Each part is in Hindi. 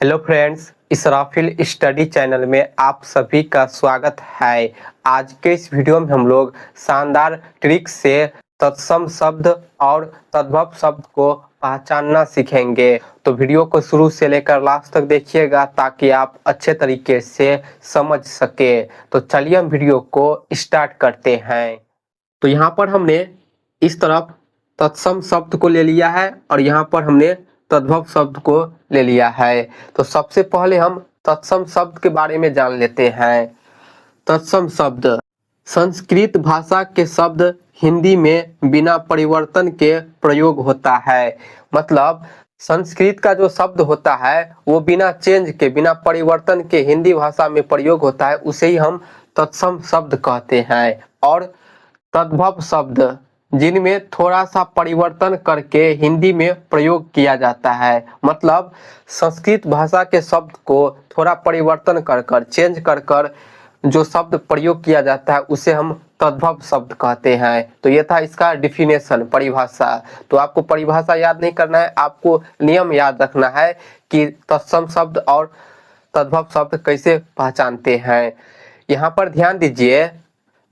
Hello friends, Israfil study channel में आप सभी का स्वागत है। आज के इस वीडियो में हम लोग शानदार ट्रिक से तत्सम शब्द और तद्भव शब्द को पहचानना सीखेंगे। तो वीडियो को शुरू से लेकर लास्ट तक देखिएगा ताकि आप अच्छे तरीके से समझ सके। तो चलिए हम वीडियो को स्टार्ट करते हैं। तो यहाँ पर हमने इस तरफ तत्सम शब्द को ले लिया है और यहाँ पर हमने तद्भव शब्द को ले लिया है। तो सबसे पहले हम तत्सम शब्द के बारे में जान लेते हैं। तत्सम शब्द संस्कृत भाषा के शब्द हिंदी में बिना परिवर्तन के प्रयोग होता है। मतलब संस्कृत का जो शब्द होता है वो बिना चेंज के, बिना परिवर्तन के हिंदी भाषा में प्रयोग होता है, उसे ही हम तत्सम शब्द कहते हैं। और तद्भव शब्द जिनमें थोड़ा सा परिवर्तन करके हिंदी में प्रयोग किया जाता है। मतलब संस्कृत भाषा के शब्द को थोड़ा परिवर्तन कर चेंज कर जो शब्द प्रयोग किया जाता है उसे हम तद्भव शब्द कहते हैं। तो ये था इसका डिफिनेशन, परिभाषा। तो आपको परिभाषा याद नहीं करना है, आपको नियम याद रखना है कि तत्सम शब्द और तद्भव शब्द कैसे पहचानते हैं। यहाँ पर ध्यान दीजिए,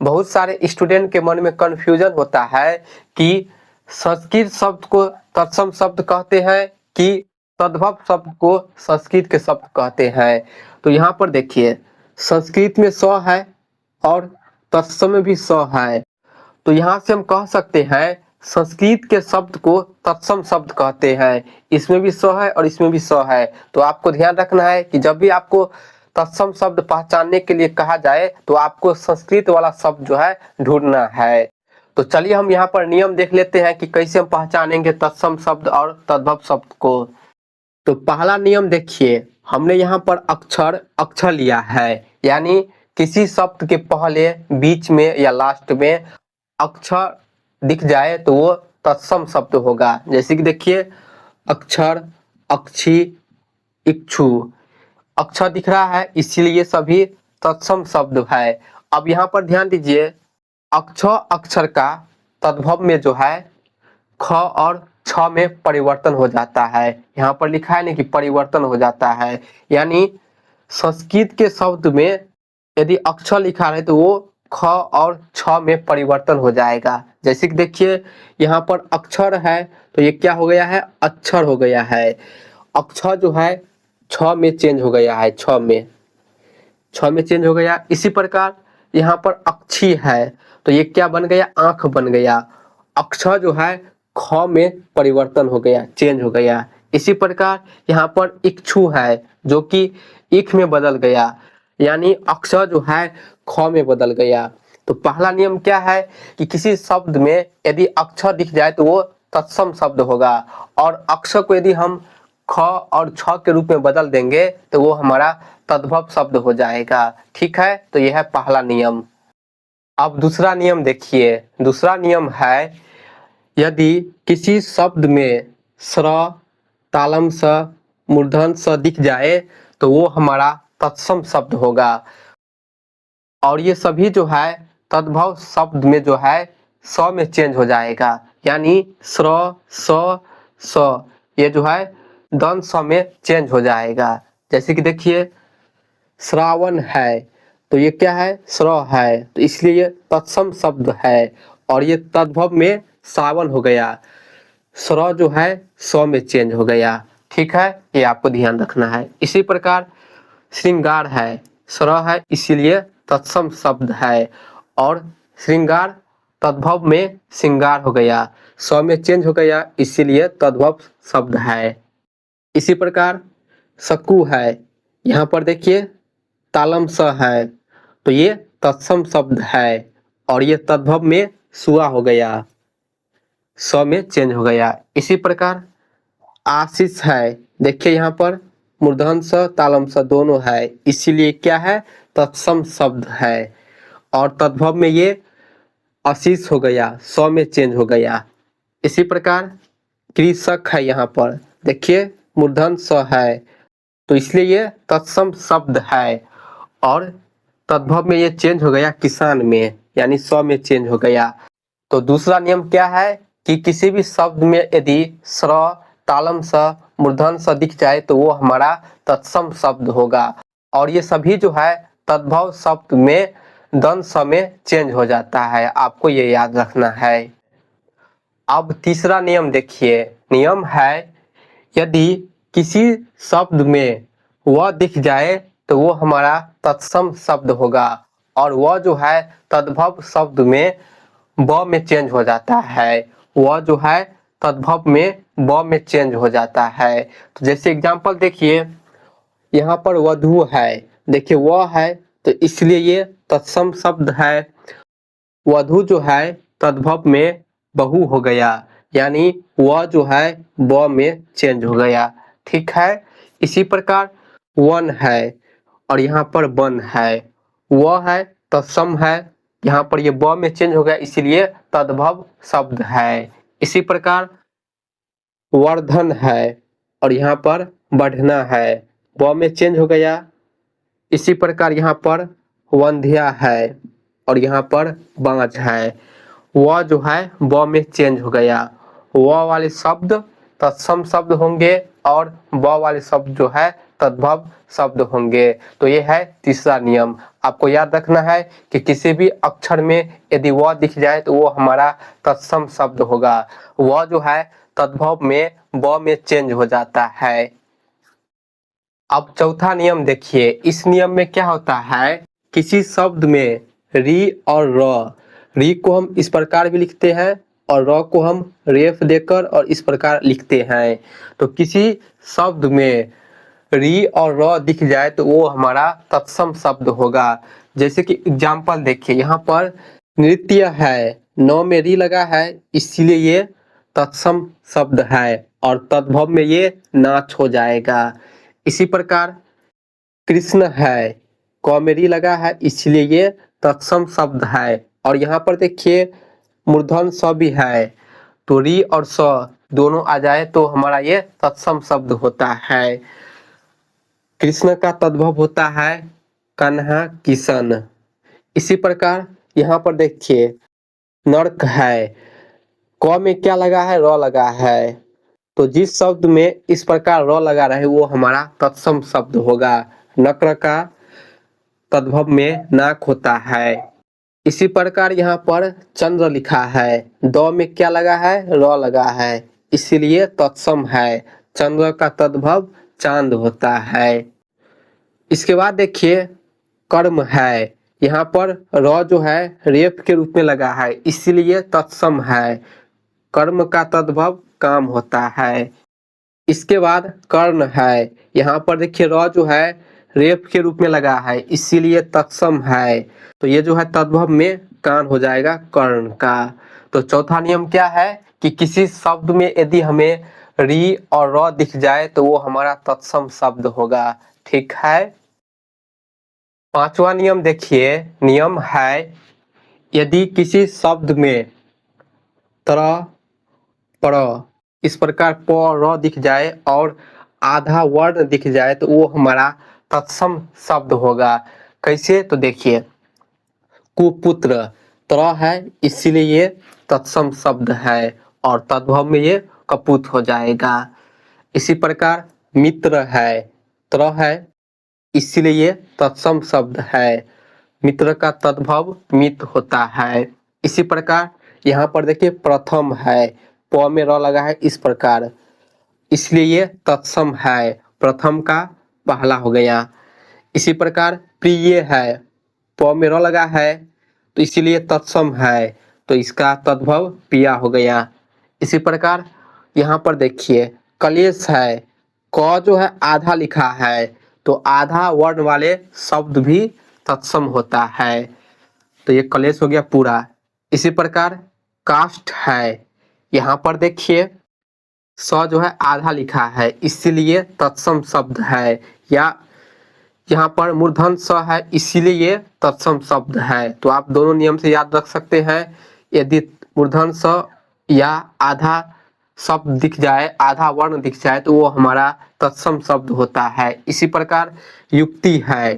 बहुत सारे स्टूडेंट के मन में कंफ्यूजन होता है कि संस्कृत शब्द को तत्सम शब्द कहते हैं कि तद्भव शब्द को संस्कृत के शब्द कहते हैं। तो यहाँ पर देखिए, संस्कृत में स है और तत्सम में भी स है। तो यहाँ से हम कह सकते हैं संस्कृत के शब्द को तत्सम शब्द कहते हैं। इसमें भी स है और इसमें भी स है। तो आपको ध्यान रखना है कि जब भी आपको तत्सम शब्द पहचानने के लिए कहा जाए तो आपको संस्कृत वाला शब्द जो है ढूंढना है। तो चलिए हम यहाँ पर नियम देख लेते हैं कि कैसे हम पहचानेंगे तत्सम शब्द और तद्भव शब्द को। तो पहला नियम देखिए, हमने यहाँ पर अक्षर लिया है, यानी किसी शब्द के पहले, बीच में या लास्ट में अक्षर दिख जाए तो वो तत्सम शब्द होगा। जैसे कि देखिए, अक्षर, अक्षी, इक्षु। अक्षर दिख रहा है इसीलिए सभी तत्सम शब्द है। अब यहाँ पर ध्यान दीजिए, अक्षर का तद्भव में जो है ख और छ में परिवर्तन हो जाता है। यहाँ पर लिखा है नहीं कि परिवर्तन हो जाता है, यानी संस्कृत के शब्द में यदि अक्षर लिखा है तो वो ख और छ में परिवर्तन हो जाएगा। जैसे कि देखिए, यहाँ पर अक्षर है तो ये क्या हो गया है, अक्षर हो गया है। अक्षर जो है छ में चेंज हो गया है, छ में चेंज हो गया। इसी प्रकार यहाँ पर अक्षी है तो ये क्या बन गया, आंख बन गया। अक्षर जो है ख में परिवर्तन हो गया, चेंज हो गया। इसी प्रकार यहाँ पर इक्षु है जो कि इख में बदल गया, यानी अक्षर जो है ख में बदल गया। तो पहला नियम क्या है कि किसी शब्द में यदि अक्षर दिख जाए तो वो तत्सम शब्द होगा, और अक्षर को यदि हम ख और छ के रूप में बदल देंगे तो वो हमारा तद्भव शब्द हो जाएगा। ठीक है, तो यह है पहला नियम। अब दूसरा नियम देखिए, दूसरा नियम है यदि किसी शब्द में स्र, तालम स, मूर्धन स दिख जाए तो वो हमारा तत्सम शब्द होगा। और ये सभी जो है तद्भव शब्द में जो है स में चेंज हो जाएगा, यानी स्र, स, ये जो है दंत स में चेंज हो जाएगा। जैसे कि देखिए, श्रावण है तो ये क्या है, स्र है, तो इसलिए ये तत्सम शब्द है। और ये तद्भव में सावन हो गया, स्र जो है स में चेंज हो गया। ठीक है, ये आपको ध्यान रखना है। इसी प्रकार श्रृंगार है, स्र है इसीलिए तत्सम शब्द है, और श्रृंगार तद्भव में श्रृंगार हो गया, स में चेंज हो गया इसीलिए तद्भव शब्द है। इसी प्रकार सकु है, यहाँ पर देखिए तालम स है तो ये तत्सम शब्द है, और ये तद्भव में सुआ हो गया, स में चेंज हो गया। इसी प्रकार आशीष है, देखिए यहाँ पर मूर्धन स, तालम स दोनों है इसीलिए क्या है, तत्सम शब्द है, और तद्भव में ये आशीष हो गया, स में चेंज हो गया। इसी प्रकार कृषक है, यहाँ पर देखिए मूर्धन स है तो इसलिए ये तत्सम शब्द है, और तद्भव में ये चेंज हो गया किसान में, यानी स में चेंज हो गया। तो दूसरा नियम क्या है कि किसी भी शब्द में यदि स्र, तालम स, मूर्धन स दिख जाए तो वो हमारा तत्सम शब्द होगा। और ये सभी जो है तद्भव शब्द में दंत स में चेंज हो जाता है, आपको ये याद रखना है। अब तीसरा नियम देखिए, नियम है यदि किसी शब्द में वह दिख जाए तो वो हमारा तत्सम शब्द होगा, और वह जो है तद्भव शब्द में ब में चेंज हो जाता है। वह जो है तद्भव में ब में चेंज हो जाता है। तो जैसे एग्जांपल देखिए, यहाँ पर वधु है, देखिए वह है तो इसलिए ये तत्सम शब्द है। वधु जो है तद्भव में बहु हो गया, यानी वह जो है ब में चेंज हो गया। ठीक है। इसी प्रकार वन है और यहाँ पर वन है, वह है तत्सम है, यहाँ पर ये ब में चेंज हो गया इसीलिए तद्भव शब्द है। इसी प्रकार वर्धन है और यहाँ पर बढ़ना है, ब में चेंज हो गया। इसी प्रकार यहाँ पर वंध्या है और यहाँ पर बांझ है, वह जो है ब में चेंज हो गया। वह वाले शब्द तत्सम शब्द होंगे और ब वाले शब्द जो है तद्भव शब्द होंगे। तो ये है तीसरा नियम। आपको याद रखना है कि किसी भी अक्षर में यदि वह दिख जाए तो वो हमारा तत्सम शब्द होगा, वह जो है तद्भव में ब में चेंज हो जाता है। अब चौथा नियम देखिए, इस नियम में क्या होता है, किसी शब्द में री और री को हम इस प्रकार भी लिखते हैं और र को हम रेफ देकर और इस प्रकार लिखते हैं। तो किसी शब्द में री और र दिख जाए तो वो हमारा तत्सम शब्द होगा। जैसे कि एग्जाम्पल देखिए, यहाँ पर नृत्य है, नौ में री लगा है इसलिए ये तत्सम शब्द है और तद्भव में ये नाच हो जाएगा। इसी प्रकार कृष्ण है, क में री लगा है इसलिए ये तत्सम शब्द है। और यहाँ पर देखिए मूर्धन स भी है, तो री और स दोनों आ जाए तो हमारा ये तत्सम शब्द होता है। कृष्ण का तद्भव होता है कन्हा किशन। इसी प्रकार यहाँ पर देखिए नर्क है, क में क्या लगा है, र लगा है, तो जिस शब्द में इस प्रकार र लगा रहे वो हमारा तत्सम शब्द होगा। नक्र का तद्भव में नाक होता है। इसी प्रकार यहाँ पर चंद्र लिखा है, द में क्या लगा है, र लगा है इसलिए तत्सम है। चंद्र का तद्भव चांद होता है। इसके बाद देखिए कर्म है, यहाँ पर र जो है रेफ के रूप में लगा है इसलिए तत्सम है। कर्म का तद्भव काम होता है। इसके बाद कर्ण है, यहाँ पर देखिए र जो है रेफ के रूप में लगा है इसीलिए तत्सम है। तो ये जो है तद्भव में कान हो जाएगा कर्ण का। तो चौथा नियम क्या है कि किसी शब्द में यदि हमें री और र दिख जाए तो वो हमारा तत्सम शब्द होगा। ठीक है। पांचवा नियम देखिए, नियम है यदि किसी शब्द में तरह पर इस प्रकार प र दिख जाए और आधा वर्ण दिख जाए तो वो हमारा तत्सम शब्द होगा। कैसे, तो देखिए कुपुत्र तरह है इसीलिए ये तत्सम शब्द है और तद्भव में ये कपूत हो जाएगा। इसी प्रकार मित्र है, तरह है इसीलिए ये तत्सम शब्द है। मित्र का तद्भव मित होता है। इसी प्रकार यहाँ पर देखिए प्रथम है, प में र लगा है इस प्रकार इसलिए ये तत्सम है, प्रथम का पहला हो गया। इसी प्रकार प्रिय है, प में र लगा है तो इसीलिए तत्सम है, तो इसका तद्भव पिया हो गया। इसी प्रकार यहाँ पर देखिए कलेश है, क जो है आधा लिखा है तो आधा वर्ण वाले शब्द भी तत्सम होता है, तो ये कलेश हो गया पूरा। इसी प्रकार काष्ठ है, यहाँ पर देखिए स जो है आधा लिखा है इसीलिए तत्सम शब्द है, या यहाँ पर मूर्धन स है इसीलिए ये तत्सम शब्द है। तो आप दोनों नियम से याद रख सकते हैं, यदि मूर्धन स या आधा शब्द दिख जाए, आधा वर्ण दिख जाए तो वो हमारा तत्सम शब्द होता है। इसी प्रकार युक्ति है,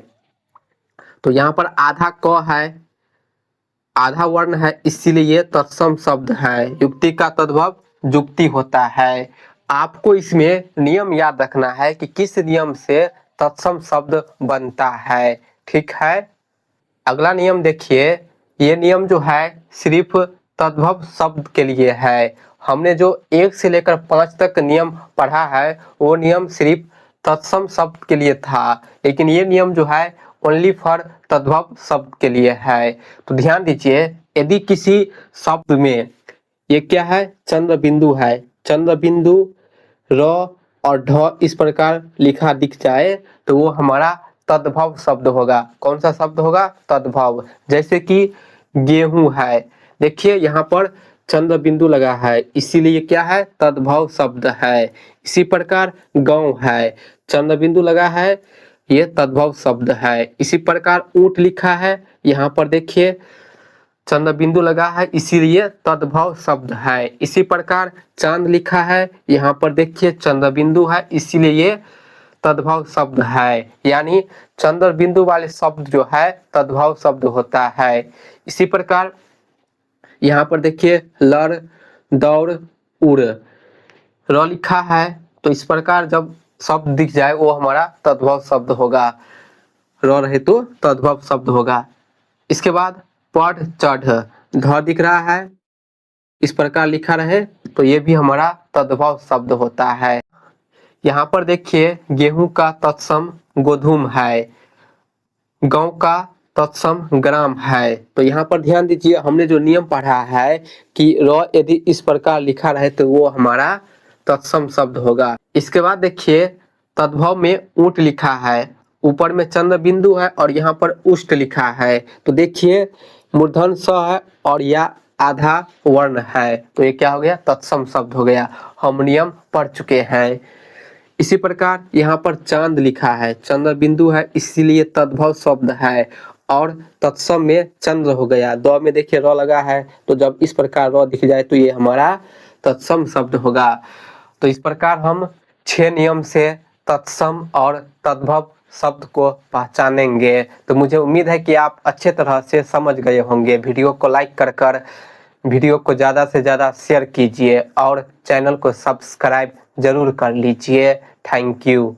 तो यहाँ पर आधा क है, आधा वर्ण है इसीलिए ये तत्सम शब्द है। युक्ति का तद्भव जुक्ति होता है। आपको इसमें नियम याद रखना है कि किस नियम से तत्सम शब्द बनता है। ठीक है, अगला नियम देखिए। ये नियम जो है सिर्फ तद्भव शब्द के लिए है। हमने जो 1 से लेकर 5 तक नियम पढ़ा है वो नियम सिर्फ तत्सम शब्द के लिए था, लेकिन ये नियम जो है ओनली फॉर तद्भव शब्द के लिए है। तो ध्यान दीजिए, यदि किसी शब्द में ये क्या है, चंद्र बिंदु है, चंद्र बिंदु र और ढ इस प्रकार लिखा दिख जाए तो वो हमारा तद्भव शब्द होगा। कौन सा शब्द होगा, तद्भव। जैसे कि गेहूं है, देखिए यहाँ पर चंद्र बिंदु लगा है, इसीलिए क्या है, तद्भव शब्द है। इसी प्रकार गांव है, चंद्र बिंदु लगा है, ये तद्भव शब्द है। इसी प्रकार ऊंट लिखा है, यहाँ पर देखिए चंद्र बिंदु लगा है, इसीलिए तद्भव शब्द है। इसी प्रकार चांद लिखा है, यहाँ पर देखिए चंद्र बिंदु है, इसीलिए ये तद्भव शब्द है। यानी चंद्र बिंदु वाले शब्द जो है तद्भव शब्द होता है। इसी प्रकार यहाँ पर देखिए लड़, दौड़, उड़, र लिखा है, तो इस प्रकार जब शब्द दिख जाए वो हमारा तद्भव शब्द होगा। र रहे तो तद्भव शब्द होगा। इसके बाद पढ़, चढ़, ढ दिख रहा है, इस प्रकार लिखा रहे तो ये भी हमारा तद्भव शब्द होता है। यहाँ पर देखिए गेहूं का तत्सम गोधूम है, गांव का तत्सम ग्राम है। तो यहाँ पर ध्यान दीजिए, हमने जो नियम पढ़ा है कि र यदि इस प्रकार लिखा रहे तो वो हमारा तत्सम शब्द होगा। इसके बाद देखिए तद्भव में ऊंट लिखा है, ऊपर में चंद्र बिंदु है और यहाँ पर उष्ट लिखा है, तो देखिए मूर्धन स है और या आधा वर्ण है, तो ये क्या हो गया, तत्सम शब्द हो गया। हम नियम पढ़ चुके हैं। इसी प्रकार यहाँ पर चांद लिखा है, चंद्र बिंदु है, इसीलिए तद्भव शब्द है और तत्सम में चंद्र हो गया। द में देखिए र लगा है, तो जब इस प्रकार र दिख जाए तो ये हमारा तत्सम शब्द होगा। तो इस प्रकार हम 6 नियम से तत्सम और तद्भव शब्द को पहचानेंगे। तो मुझे उम्मीद है कि आप अच्छे तरह से समझ गए होंगे। वीडियो को लाइक कर वीडियो को ज़्यादा से ज़्यादा शेयर कीजिए और चैनल को सब्सक्राइब जरूर कर लीजिए। Thank you.